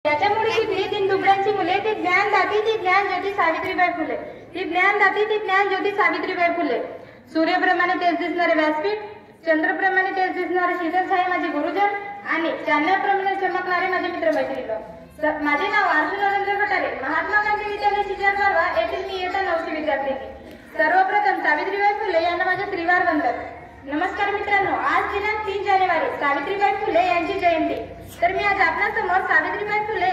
त्याच्यामुळे शिकली तीन दुबळ्यांची मुले, ती ज्ञानदाती ती ज्ञानज्योती सावित्रीबाई फुले, ती ज्ञानदाती ती ज्ञानज्योती सावित्रीबाई फुले। सूर्यप्रमाणे तेज दिसणारे व्यासपीठ, चंद्रप्रमाणे तेज दिसणारे शीतलछाया माझे गुरुजन आणि चांदण्याप्रमाणे चमकणारे माझे मित्र मैत्रिणी। माझे नाव आरशू नरेंद्र कटारे, महात्मा गांधी विद्यालय शिक्षण परवा येथील मी इयत्ता 9वी विद्यार्थी। सर्वप्रथम सावित्रीबाई फुले यांना माझे त्रिवार वंदन। नमस्कार मित्रांनो, आज दिनांक 3 जानेवारी सावित्रीबाई फुले यांची जयंती। तर मी आज आपल्यासमोर सावित्रीबाई फुले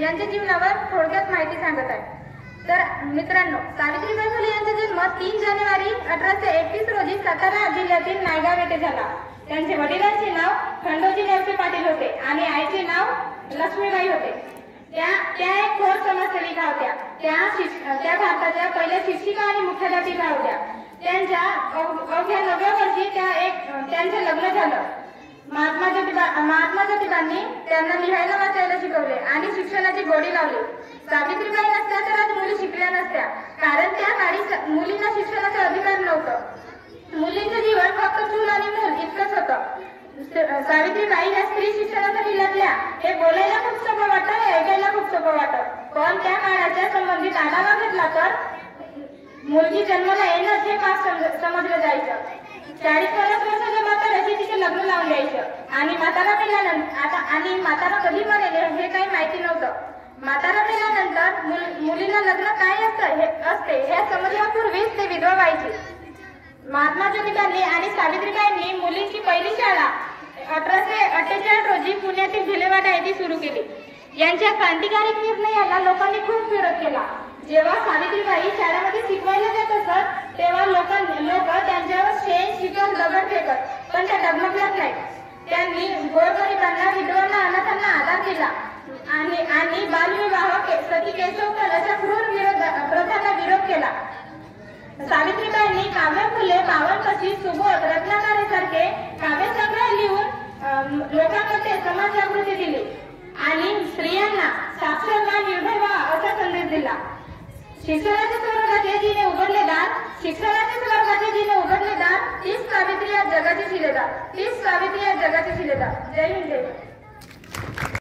यांच्या जीवनावर थोडक्यात माहिती सांगत आहे। तर मित्रांनो, सावित्रीबाई फुले यांचा जन्म 3 जानेवारी 1831 रोजी सातारा जिल्ह्यातील नायगाव येथे झाला। त्यांचे वडिलांचे नाव खंडोजी नेवके पाटील होते आणि आईचे नाव लक्ष्मीबाई होते। त्या एक थोर समाजसेविका होत्या। त्या भारताच्या पहिल्या शिक्षिका आणि मुख्याध्यापिका होत्या। त्यांच्या अवघ्या 9व्या वर्षी त्यांचे लग्न झालं। महात्मा ज्योतिबांनी त्यांना लिहायला वाचायला शिकवले आणि शिक्षणाची गोडी लावली। सावित्रीबाई नसत्या तर आज मुली शिकल्या नसत्या, कारण त्या काळी मुलींना शिक्षणाचा अधिकार नव्हता। मुलींचं जीवन फक्त चूल आणि मूल इतकंच होतं। सावित्रीबाई या स्त्री शिक्षणासाठी लढल्या। हे बोलायला खूप सोपं वाटतं, ऐकायला खूप सोपं वाटतं, पण त्या काळाच्या संबंधित आढावा घेतला तर मुलगी जन्माला येणं हे पाप समजलं जायचं। 40-50 वर्षाच्या म्हाताऱ्याशी तिचे लग्न लावून द्यायचं आणि म्हातारा कधी मरेल हे काही माहिती नव्हतं। म्हातारा मेल्यानंतर मुलीला लग्न काय असते हे समजण्यापूर्वीच ते विधवा व्हायची। महात्मा ज्योतिबांनी आणि सावित्रीबाईंनी मुलींची पहिली शाळा 1848 रोजी पुण्यातील भिलेवाडा येथे सुरू केली। यांच्या क्रांतिकारी निर्णयाला लोकांनी खूप विरोध केला। जेव्हा सावित्रीबाई शाळेमध्ये शिकवायला जात असत तेव्हा लोक त्यांच्यावर शेण, शिकण, दगड फेकत, पण त्या डगमगल्याच नाही। त्यांनी गोरगरिबांना, विधवांना, अनाथांना आधार दिला आणि बालविवाह, सती केशवकर अशा क्रूर प्रथांना विरोध केला। सावित्रीबाईंनी काव्य फुले, पावनकशी, सुबोध, रत्नाकरेसारखे काव्यसंग्रह लिहून लोकांमध्ये समाज जागृती दिली आणि स्त्रियांना साक्षर व्हा, निर्भय व्हा असा संदेश दिला। शिक्षणाच्या स्वर्गाचे जिने उघडले दार, तीच सावित्री आज जगाची शिलेदार, जय हिंद जय